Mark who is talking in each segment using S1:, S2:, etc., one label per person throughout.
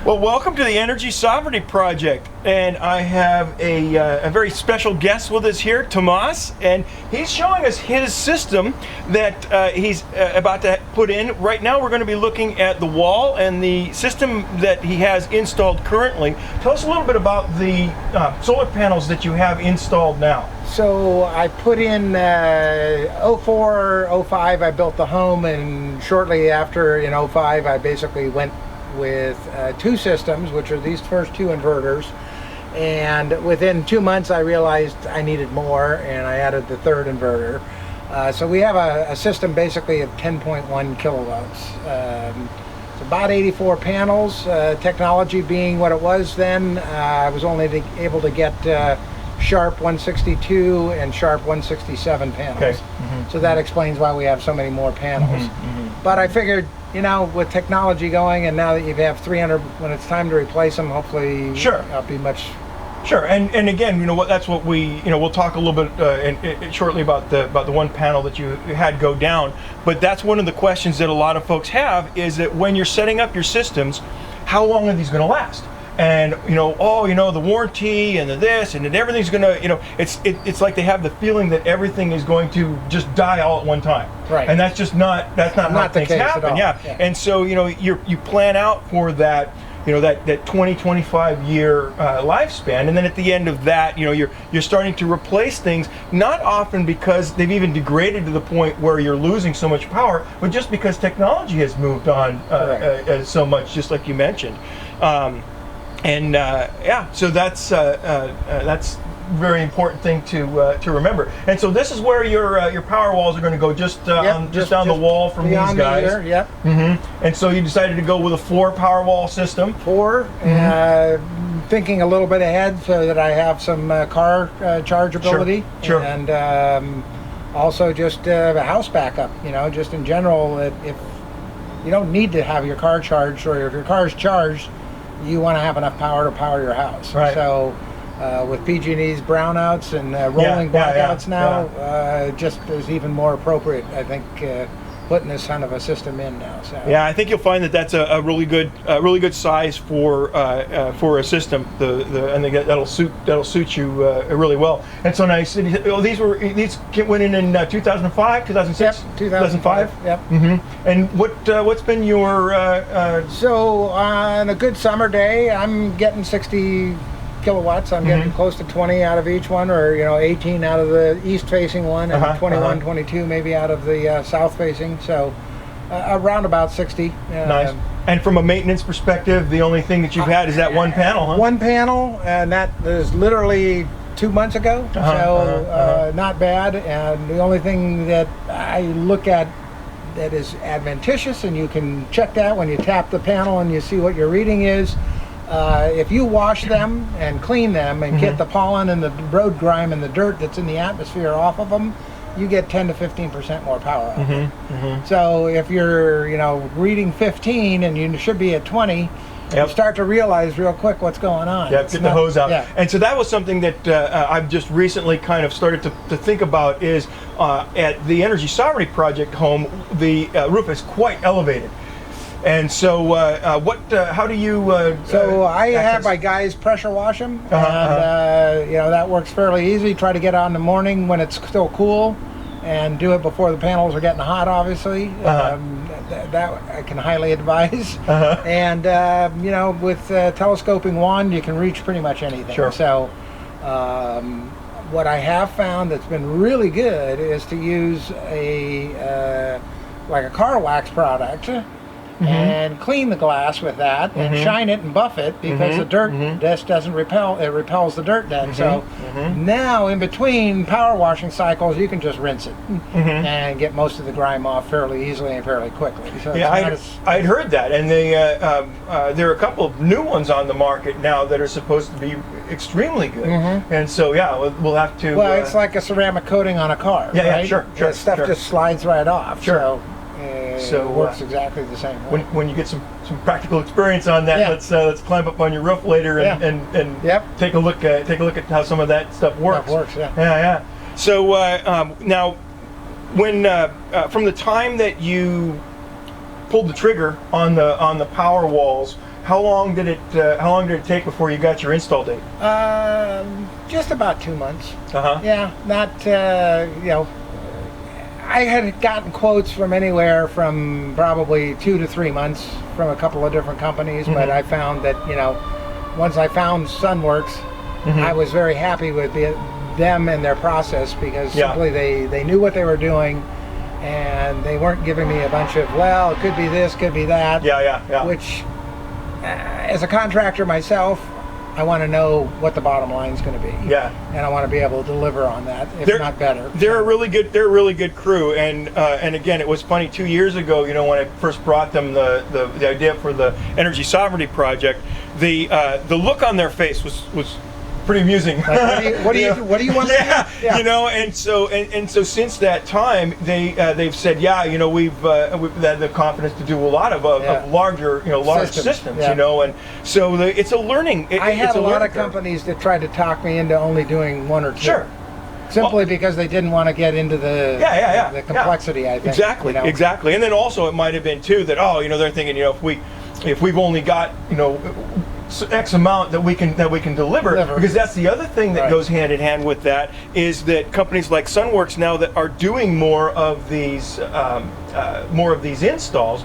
S1: Well, welcome to the Energy Sovereignty Project, and I have a very special guest with us here, Tomas, and he's showing us his system that he's about to put in. Right now we're going to be looking at the wall and the system that he has installed currently. Tell us a little bit about the solar panels that you have installed now.
S2: So I put in 04, 05, I built the home, and shortly after in 05 I basically went with two systems, which are these first two inverters, and within 2 months I realized I needed more, and I added the third inverter. So we have a system basically of 10.1 kilowatts. It's about 84 panels. Technology being what it was then, I was only able to get Sharp 162 and Sharp 167 panels. Okay. Mm-hmm. So that explains why we have so many more panels. Mm-hmm. But I figured, you know, with technology going, and now that you have 300, when it's time to replace them, hopefully I'll be much.
S1: Sure, and again, you know what? That's what we, you know, we'll talk a little bit shortly about the one panel that you had go down. But that's one of the questions that a lot of folks have, is that when you're setting up your systems, how long are these going to last? And you know, oh, you know, the warranty and the this and then everything's gonna, you know, it's like they have the feeling that everything is going to just die all at one time. Right. And that's just not how things happen. Yeah. And so, you know, you plan out for that, you know, that 20-25 year lifespan, and then at the end of that, you know, you're starting to replace things, not often because they've even degraded to the point where you're losing so much power, but just because technology has moved on so much, just like you mentioned. Yeah, so that's very important thing to remember. And so this is where your power walls are going to go, just down the wall from these guys.
S2: Here, yep.
S1: Mm-hmm. And so you decided to go with a 4 power wall system.
S2: 4, thinking a little bit ahead so that I have some car chargeability.
S1: Sure.
S2: And also just a house backup. You know, just in general, if you don't need to have your car charged, or if your car is charged, you want to have enough power to power your house. Right. So with PG&E's brownouts and rolling blackouts now, just is even more appropriate, I think, putting this kind of a system in now. So.
S1: Yeah, I think you'll find that that's a really good size for a system. I think that'll suit you really well. And so nice. These went in 2005, 2006,
S2: yep, 2005. Yep.
S1: Mm-hmm. And what's been your?
S2: So on a good summer day, I'm getting 60 kilowatts. I'm getting close to 20 out of each one, or 18 out of the east-facing one, and 21, 22 maybe out of the south-facing. So around about 60.
S1: Nice. And from a maintenance perspective, the only thing that you've had is that one panel, huh?
S2: One panel, and that is literally 2 months ago. Not bad. And the only thing that I look at that is adventitious, and you can check that when you tap the panel and you see what your reading is. If you wash them and clean them and get the pollen and the road grime and the dirt that's in the atmosphere off of them, you get 10 to 15% more power out of it. So if you're, reading 15 and you should be at 20, you start to realize real quick what's going on.
S1: Yeah, get the hose out. Yeah. And so that was something that I've just recently kind of started to think about, is at the Energy Sovereignty Project home, the roof is quite elevated. And so, how do you?
S2: So I have my guys pressure wash them, and that works fairly easy. Try to get on in the morning when it's still cool, and do it before the panels are getting hot. Obviously, that I can highly advise. And with telescoping wand, you can reach pretty much anything. Sure. So, what I have found that's been really good is to use like a car wax product. And clean the glass with that, and shine it and buff it, because the dirt just doesn't repel, it repels the dirt then. So now in between power washing cycles, you can just rinse it and get most of the grime off fairly easily and fairly quickly. So
S1: yeah, I'd heard that, and there are a couple of new ones on the market now that are supposed to be extremely good. And so we'll have to.
S2: Well, it's like a ceramic coating on a car.
S1: Yeah,
S2: right?
S1: Sure.
S2: Stuff just slides right off.
S1: Sure.
S2: So it works exactly the same way.
S1: When you get some practical experience on that, let's climb up on your roof later and take a look at how some of that stuff works. Yeah. So now, when from the time that you pulled the trigger on the power walls how long did it take before you got your install date?
S2: Just about 2 months.
S1: Uh-huh.
S2: Yeah, not, you know, I had gotten quotes from anywhere from probably 2 to 3 months from a couple of different companies, but I found that, you know, once I found SunWorks, I was very happy with them and their process, because simply they knew what they were doing, and they weren't giving me a bunch of, well, it could be this, could be that.
S1: Yeah.
S2: Which, as a contractor myself, I want to know what the bottom line is going to be.
S1: Yeah.
S2: And I want to be able to deliver on that, if not better.
S1: They're a really good crew, and again, it was funny 2 years ago, you know, when I first brought them the idea for the energy sovereignty project, the look on their face was pretty amusing.
S2: Like, what do you want to do? Yeah.
S1: You know, and so since that time, they've said, yeah, you know, we've had the confidence to do a lot of larger, you know, large systems, you know, and so it's a learning.
S2: I had a lot of companies that tried to talk me into only doing one or two. Sure. Simply because they didn't want to get into the complexity. I think
S1: exactly, you know? Exactly, and then also it might have been too that, oh, you know, they're thinking, you know, if we've only got, you know, X amount that we can deliver, because that's the other thing that goes hand in hand with that, is that companies like SunWorks now that are doing more of these installs,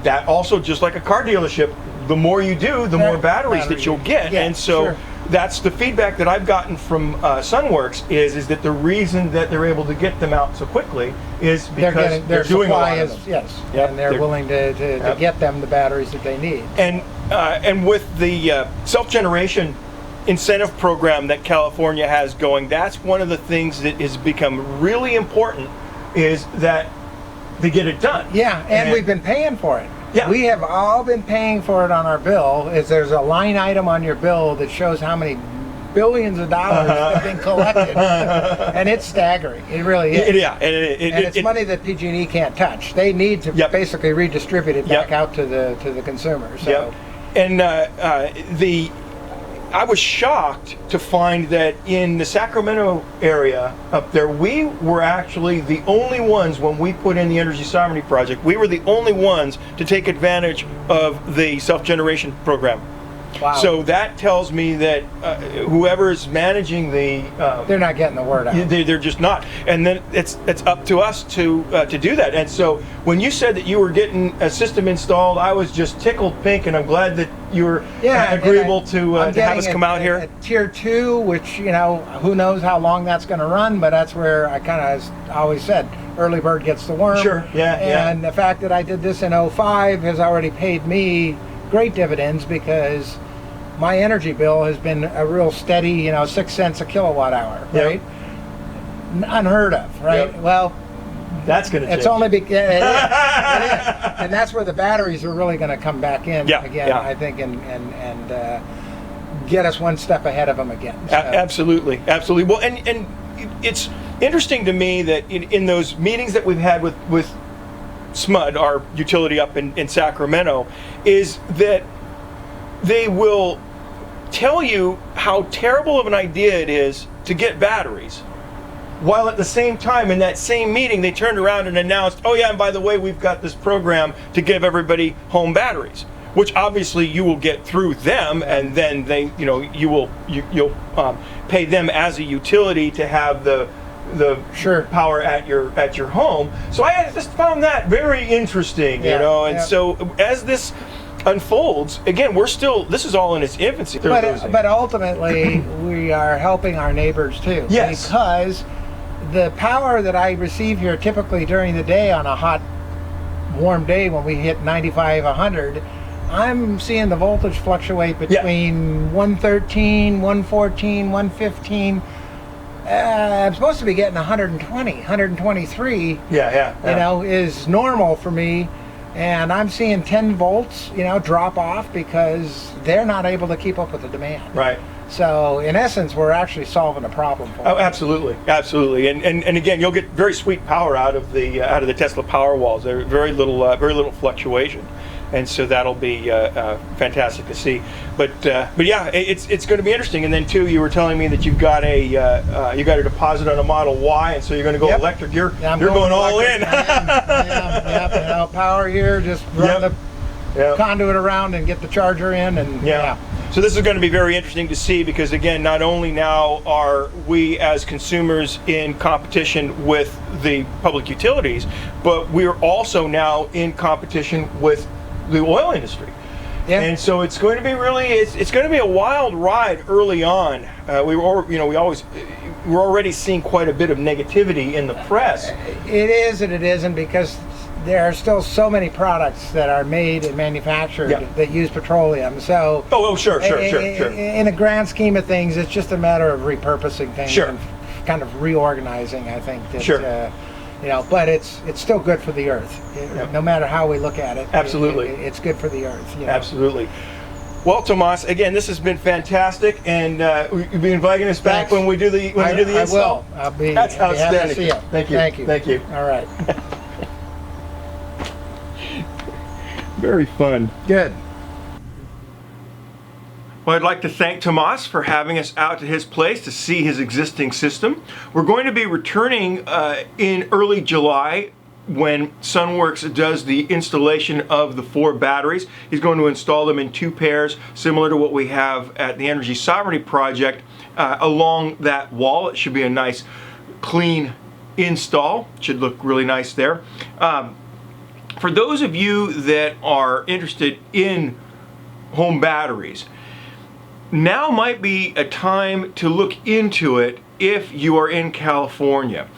S1: that also, just like a car dealership, the more you do, the more batteries that you'll get. And so that's the feedback that I've gotten from SunWorks is that the reason that they're able to get them out so quickly is because they're doing a lot of them.
S2: And they're willing to get them the batteries that they need.
S1: And with the self-generation incentive program that California has going, that's one of the things that has become really important, is that they get it done.
S2: Yeah, and we've been paying for it. Yeah. We have all been paying for it on our bill. There's a line item on your bill that shows how many billions of dollars have been collected, and it's staggering. It really is. And it's money that PG&E can't touch. They need to basically redistribute it back out to the consumer. So.
S1: And I was shocked to find that in the Sacramento area up there, we were actually the only ones, when we put in the Energy Sovereignty Project, we were the only ones to take advantage of the self-generation program.
S2: Wow.
S1: So that tells me that whoever is managing the
S2: they're not getting the word out.
S1: They're just not, and then it's up to us to do that. And so when you said that you were getting a system installed, I was just tickled pink, and I'm glad that you were agreeable to have us come out here.
S2: A tier 2, which, you know, who knows how long that's going to run, but that's where I kind of always said, early bird gets the worm.
S1: Sure.
S2: And the fact that I did this in 05 has already paid me great dividends, because my energy bill has been a real steady, you know, 6 cents a kilowatt hour, right? Unheard of, right? Well,
S1: that's going to change.
S2: It's only and that's where the batteries are really going to come back in again, I think, and get us one step ahead of them again. So.
S1: Absolutely. Well, and it's interesting to me that in those meetings that we've had with SMUD, our utility up in Sacramento, is that they will tell you how terrible of an idea it is to get batteries, while at the same time in that same meeting they turned around and announced, oh yeah, and by the way, we've got this program to give everybody home batteries, which obviously you will get through them, and then they, you know, you'll pay them as a utility to have the power at your home. So I just found that very interesting, you know, and so as this unfolds, again, this is all in its infancy.
S2: But ultimately, we are helping our neighbors too.
S1: Yes.
S2: Because the power that I receive here typically during the day on a hot, warm day when we hit 95, 100, I'm seeing the voltage fluctuate between 113, 114, 115. I'm supposed to be getting 120, 123. You know, is normal for me. And I'm seeing 10 volts, you know, drop off because they're not able to keep up with the demand.
S1: Right.
S2: So in essence, we're actually solving a problem for them.
S1: Oh, absolutely. And again, you'll get very sweet power out of the Tesla Powerwalls. There's very little fluctuation, and so that'll be fantastic to see. But yeah, it's going to be interesting. And then too, you were telling me that you've got a deposit on a Model Y, and so you're going to go electric. You're going all in.
S2: I am. You know, power here, just run the
S1: Yeah.
S2: conduit around and get the charger in, and
S1: Yeah. So this is going to be very interesting to see, because again, not only now are we as consumers in competition with the public utilities, but we're also now in competition with the oil industry.
S2: Yeah.
S1: And so it's going to be really, it's going to be a wild ride early on. We're already seeing quite a bit of negativity in the press.
S2: It is and it isn't, because there are still so many products that are made and manufactured that use petroleum. So
S1: Sure.
S2: In a grand scheme of things, it's just a matter of repurposing things
S1: Sure.
S2: and kind of reorganizing, I think. That,
S1: Sure.
S2: But it's still good for the earth. No matter how we look at it.
S1: Absolutely.
S2: It's good for the earth.
S1: Absolutely. Well, Tomas, again, this has been fantastic, and you'll be inviting us back when we do the install.
S2: I will. I'll be.
S1: That's
S2: happy to
S1: outstanding.
S2: see you.
S1: Thank you.
S2: Thank you.
S1: Thank you.
S2: All right.
S1: Very fun.
S2: Good.
S1: Well, I'd like to thank Tomas for having us out to his place to see his existing system. We're going to be returning in early July when SunWorks does the installation of the 4 batteries. He's going to install them in 2 pairs, similar to what we have at the Energy Sovereignty Project, along that wall. It should be a nice, clean install. It should look really nice there. For those of you that are interested in home batteries, now might be a time to look into it if you are in California.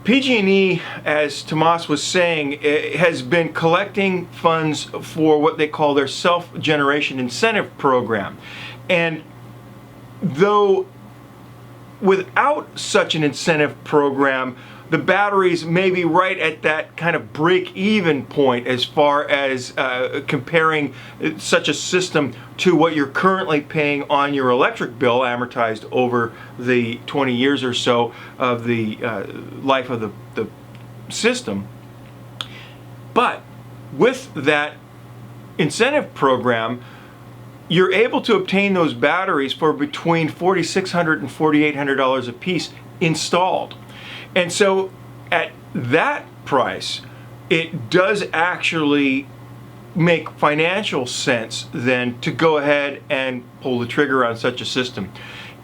S1: PG&E, as Tomas was saying, has been collecting funds for what they call their self-generation incentive program. And though without such an incentive program, the batteries may be right at that kind of break-even point as far as comparing such a system to what you're currently paying on your electric bill, amortized over the 20 years or so of the life of the system. But with that incentive program, you're able to obtain those batteries for between $4,600 and $4,800 a piece installed. And so at that price, it does actually make financial sense then to go ahead and pull the trigger on such a system.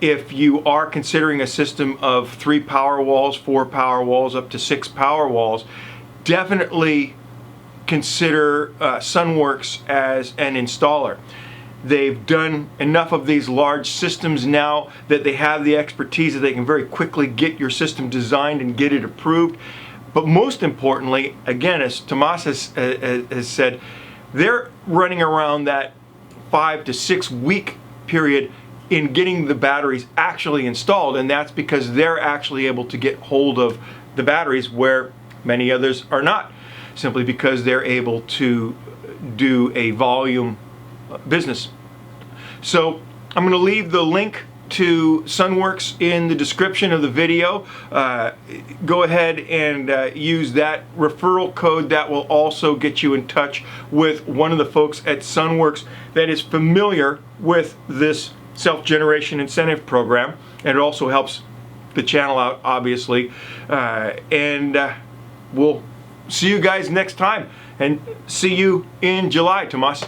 S1: If you are considering a system of 3 Powerwalls, 4 Powerwalls, up to 6 Powerwalls, definitely consider SunWorks as an installer. They've done enough of these large systems now that they have the expertise that they can very quickly get your system designed and get it approved. But most importantly, again, as Tomas has said, they're running around that 5 to 6 week period in getting the batteries actually installed, and that's because they're actually able to get hold of the batteries where many others are not, simply because they're able to do a volume business. So I'm going to leave the link to SunWorks in the description of the video. Go ahead and use that referral code. That will also get you in touch with one of the folks at SunWorks that is familiar with this self-generation incentive program, and it also helps the channel out, obviously. We'll see you guys next time, and see you in July, Tomas.